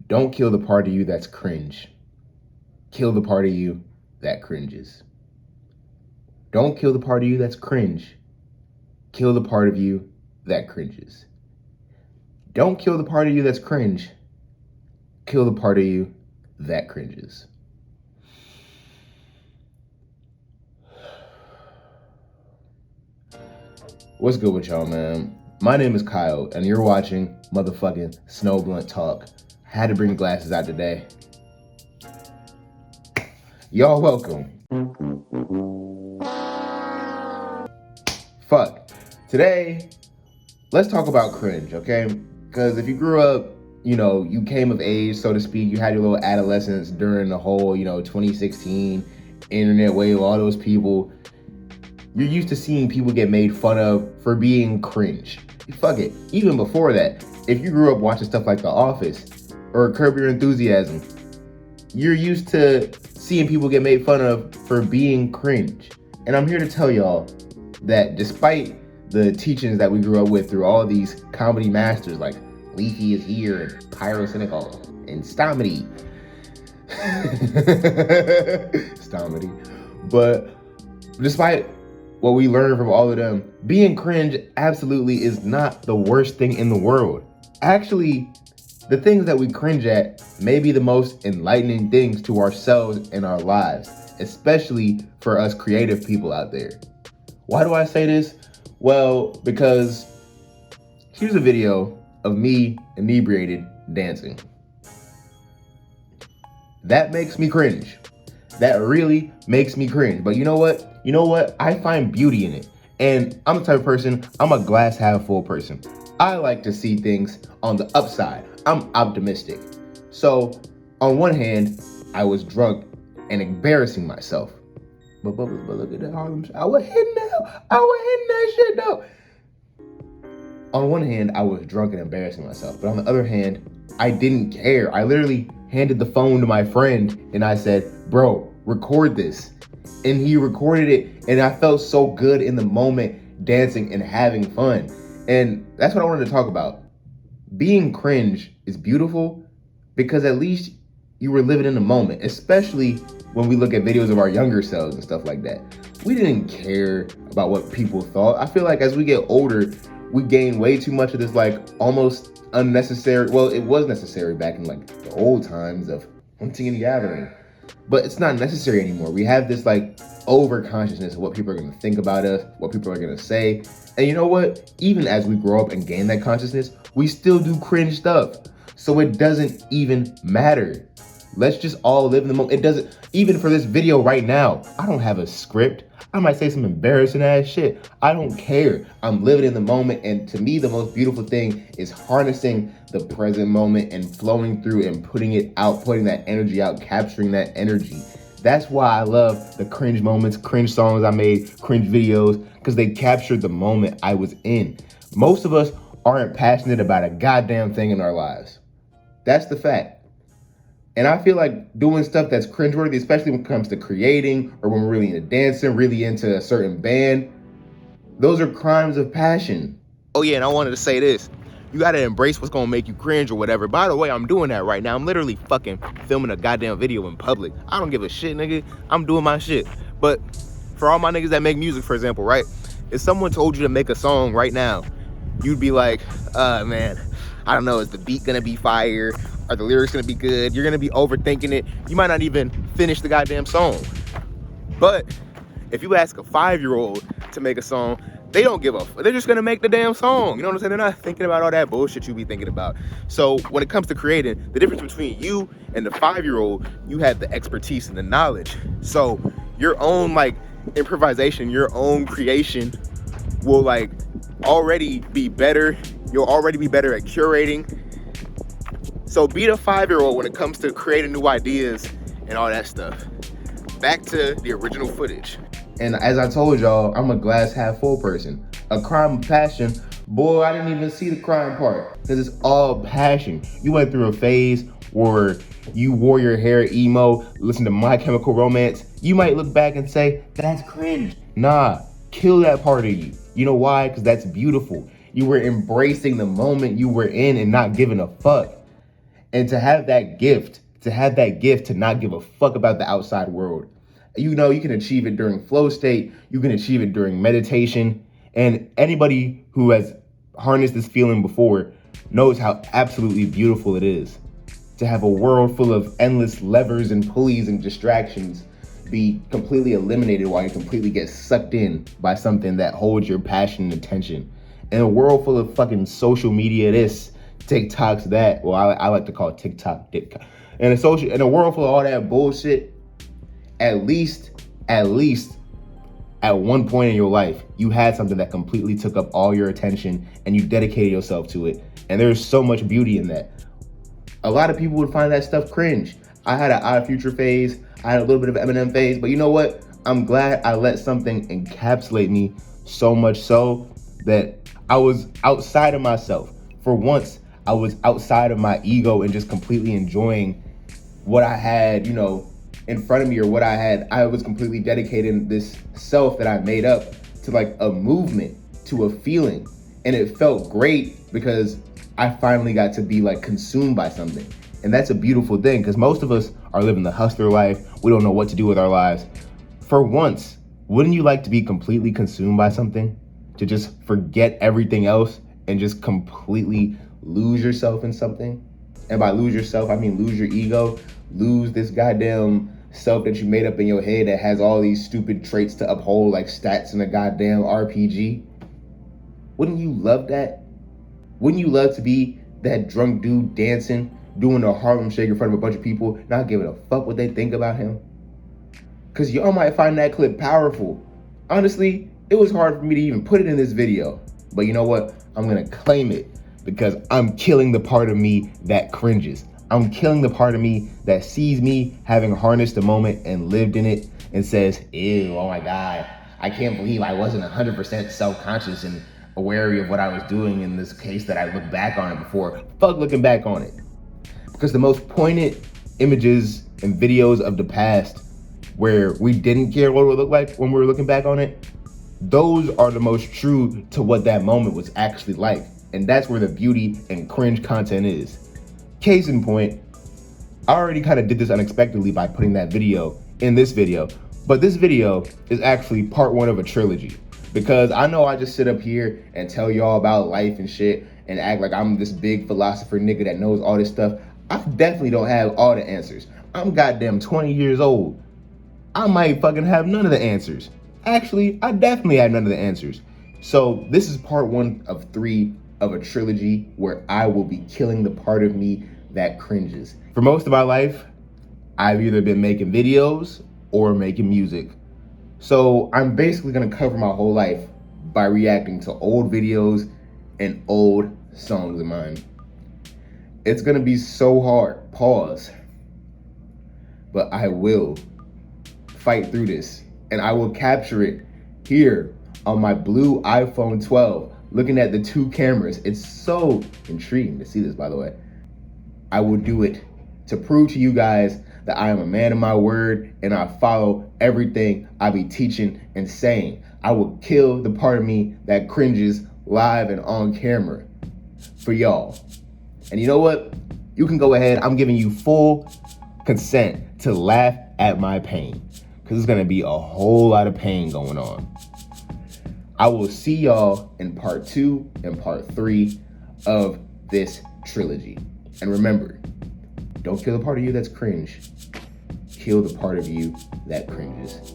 Don't kill the part of you that's cringe. Kill the part of you that cringes. Don't kill the part of you that's cringe. Kill the part of you that cringes. Don't kill the part of you that's cringe. Kill the part of you that cringes. What's good with y'all, man? My name is Kyle, and you're watching motherfucking Snow Blunt Talk. I had to bring glasses out today. Y'all welcome. Fuck. Today, let's talk about cringe, okay? Because if you grew up, you came of age, so to speak, you had your little adolescence during the whole, 2016 internet wave, all those people, you're used to seeing people get made fun of for being cringe. Fuck it. Even before that, if you grew up watching stuff like The Office or Curb Your Enthusiasm, you're used to seeing people get made fun of for being cringe. And I'm here to tell y'all that despite the teachings that we grew up with through all these comedy masters like Leafy is Here and Pyrocynical and Stomedy. Stomedy. But despite what we learned from all of them, being cringe absolutely is not the worst thing in the world. Actually, the things that we cringe at may be the most enlightening things to ourselves and our lives, especially for us creative people out there. Why do I say this? Well, because here's a video of me inebriated dancing. That makes me cringe. That really makes me cringe. But you know what? I find beauty in it. And I'm the type of person, I'm a glass half full person. I like to see things on the upside. I'm optimistic. So on one hand, I was drunk and embarrassing myself. But look at that Harlem. I was hitting that shit though. On one hand, I was drunk and embarrassing myself. But on the other hand, I didn't care. I literally handed the phone to my friend and I said, bro, record this. And he recorded it, and I felt so good in the moment dancing and having fun. And that's what I wanted to talk about. Being cringe is beautiful because at least you were living in the moment, especially when we look at videos of our younger selves and stuff like that. We didn't care about what people thought. I feel like as we get older, we gain way too much of this like almost unnecessary, well, it was necessary back in like the old times of hunting and gathering. But it's not necessary anymore. We have this like over consciousness of what people are going to think about us, what people are going to say. And you know what? Even as we grow up and gain that consciousness, we still do cringe stuff. So it doesn't even matter. Let's just all live in the moment. It doesn't, even for this video right now, I don't have a script. I might say some embarrassing ass shit. I don't care. I'm living in the moment. And to me, the most beautiful thing is harnessing the present moment and flowing through and putting it out, putting that energy out, capturing that energy. That's why I love the cringe moments, cringe songs I made, cringe videos, because they captured the moment I was in. Most of us aren't passionate about a goddamn thing in our lives. That's the fact. And I feel like doing stuff that's cringeworthy, especially when it comes to creating or when we're really into dancing, really into a certain band, those are crimes of passion. Oh yeah, and I wanted to say this. You gotta embrace what's gonna make you cringe or whatever. By the way, I'm doing that right now. I'm literally fucking filming a goddamn video in public. I don't give a shit, nigga. I'm doing my shit. But for all my niggas that make music, for example, right? If someone told you to make a song right now, you'd be like, man, I don't know, is the beat gonna be fire? Are the lyrics gonna be good? You're gonna be overthinking it. You might not even finish the goddamn song. But if you ask a 5-year-old to make a song, they don't give a fuck. They're just gonna make the damn song. You know what I'm saying? They're not thinking about all that bullshit you be thinking about. So when it comes to creating, the difference between you and the 5-year-old, you have the expertise and the knowledge. So your own like improvisation, your own creation will like already be better. You'll already be better at curating. So be the 5-year-old when it comes to creating new ideas and all that stuff. Back to the original footage. And as I told y'all, I'm a glass half full person. A crime of passion, boy, I didn't even see the crime part because it's all passion. You went through a phase where you wore your hair emo, listen to My Chemical Romance. You might look back and say, that's cringe. Nah, kill that part of you. You know why? Because that's beautiful. You were embracing the moment you were in and not giving a fuck. And to have that gift, to not give a fuck about the outside world. You know, you can achieve it during flow state, you can achieve it during meditation, and anybody who has harnessed this feeling before knows how absolutely beautiful it is to have a world full of endless levers and pulleys and distractions be completely eliminated while you completely get sucked in by something that holds your passion and attention. In a world full of fucking social media, this, TikToks, that, well, I like to call it TikTok, dick. In a world full of all that bullshit, at least at one point in your life, you had something that completely took up all your attention and you dedicated yourself to it. And there's so much beauty in that. A lot of people would find that stuff cringe. I had an Odd Future phase. I had a little bit of Eminem phase. But you know what? I'm glad I let something encapsulate me so much so that I was outside of myself. For once, I was outside of my ego and just completely enjoying what I had, you know, in front of me, or what I had. I was completely dedicating this self that I made up to like a movement, to a feeling. And it felt great because I finally got to be like consumed by something. And that's a beautiful thing, because most of us are living the hustler life. We don't know what to do with our lives. For once, wouldn't you like to be completely consumed by something? To just forget everything else and just completely lose yourself in something? And by lose yourself, I mean lose your ego, lose this goddamn self that you made up in your head that has all these stupid traits to uphold, like stats in a goddamn RPG. Wouldn't you love that? Wouldn't you love to be that drunk dude dancing, doing a Harlem Shake in front of a bunch of people, not giving a fuck what they think about him? Because y'all might find that clip powerful. Honestly, it was hard for me to even put it in this video. But you know what? I'm going to claim it, because I'm killing the part of me that cringes. I'm killing the part of me that sees me having harnessed the moment and lived in it and says, ew, oh my God, I can't believe I wasn't 100% self-conscious and aware of what I was doing in this case that I looked back on it before. Fuck looking back on it. Because the most poignant images and videos of the past where we didn't care what it would look like when we were looking back on it, those are the most true to what that moment was actually like. And that's where the beauty and cringe content is. Case in point, I already kind of did this unexpectedly by putting that video in this video, but this video is actually part one of a trilogy. Because I know I just sit up here and tell y'all about life and shit and act like I'm this big philosopher nigga that knows all this stuff. I definitely don't have all the answers. I'm goddamn 20 years old. I might fucking have none of the answers. Actually, I definitely have none of the answers. So this is part one of 3 of a trilogy where I will be killing the part of me that cringes. For most of my life, I've either been making videos or making music. So I'm basically gonna cover my whole life by reacting to old videos and old songs of mine. It's gonna be so hard, pause, but I will fight through this, and I will capture it here on my blue iPhone 12, looking at the 2 cameras. It's so intriguing to see this, by the way. I will do it to prove to you guys that I am a man of my word and I follow everything I be teaching and saying. I will kill the part of me that cringes live and on camera for y'all. And you know what? You can go ahead. I'm giving you full consent to laugh at my pain, because it's going to be a whole lot of pain going on. I will see y'all in part 2 and part 3 of this trilogy. And remember, don't kill the part of you that's cringe. Kill the part of you that cringes.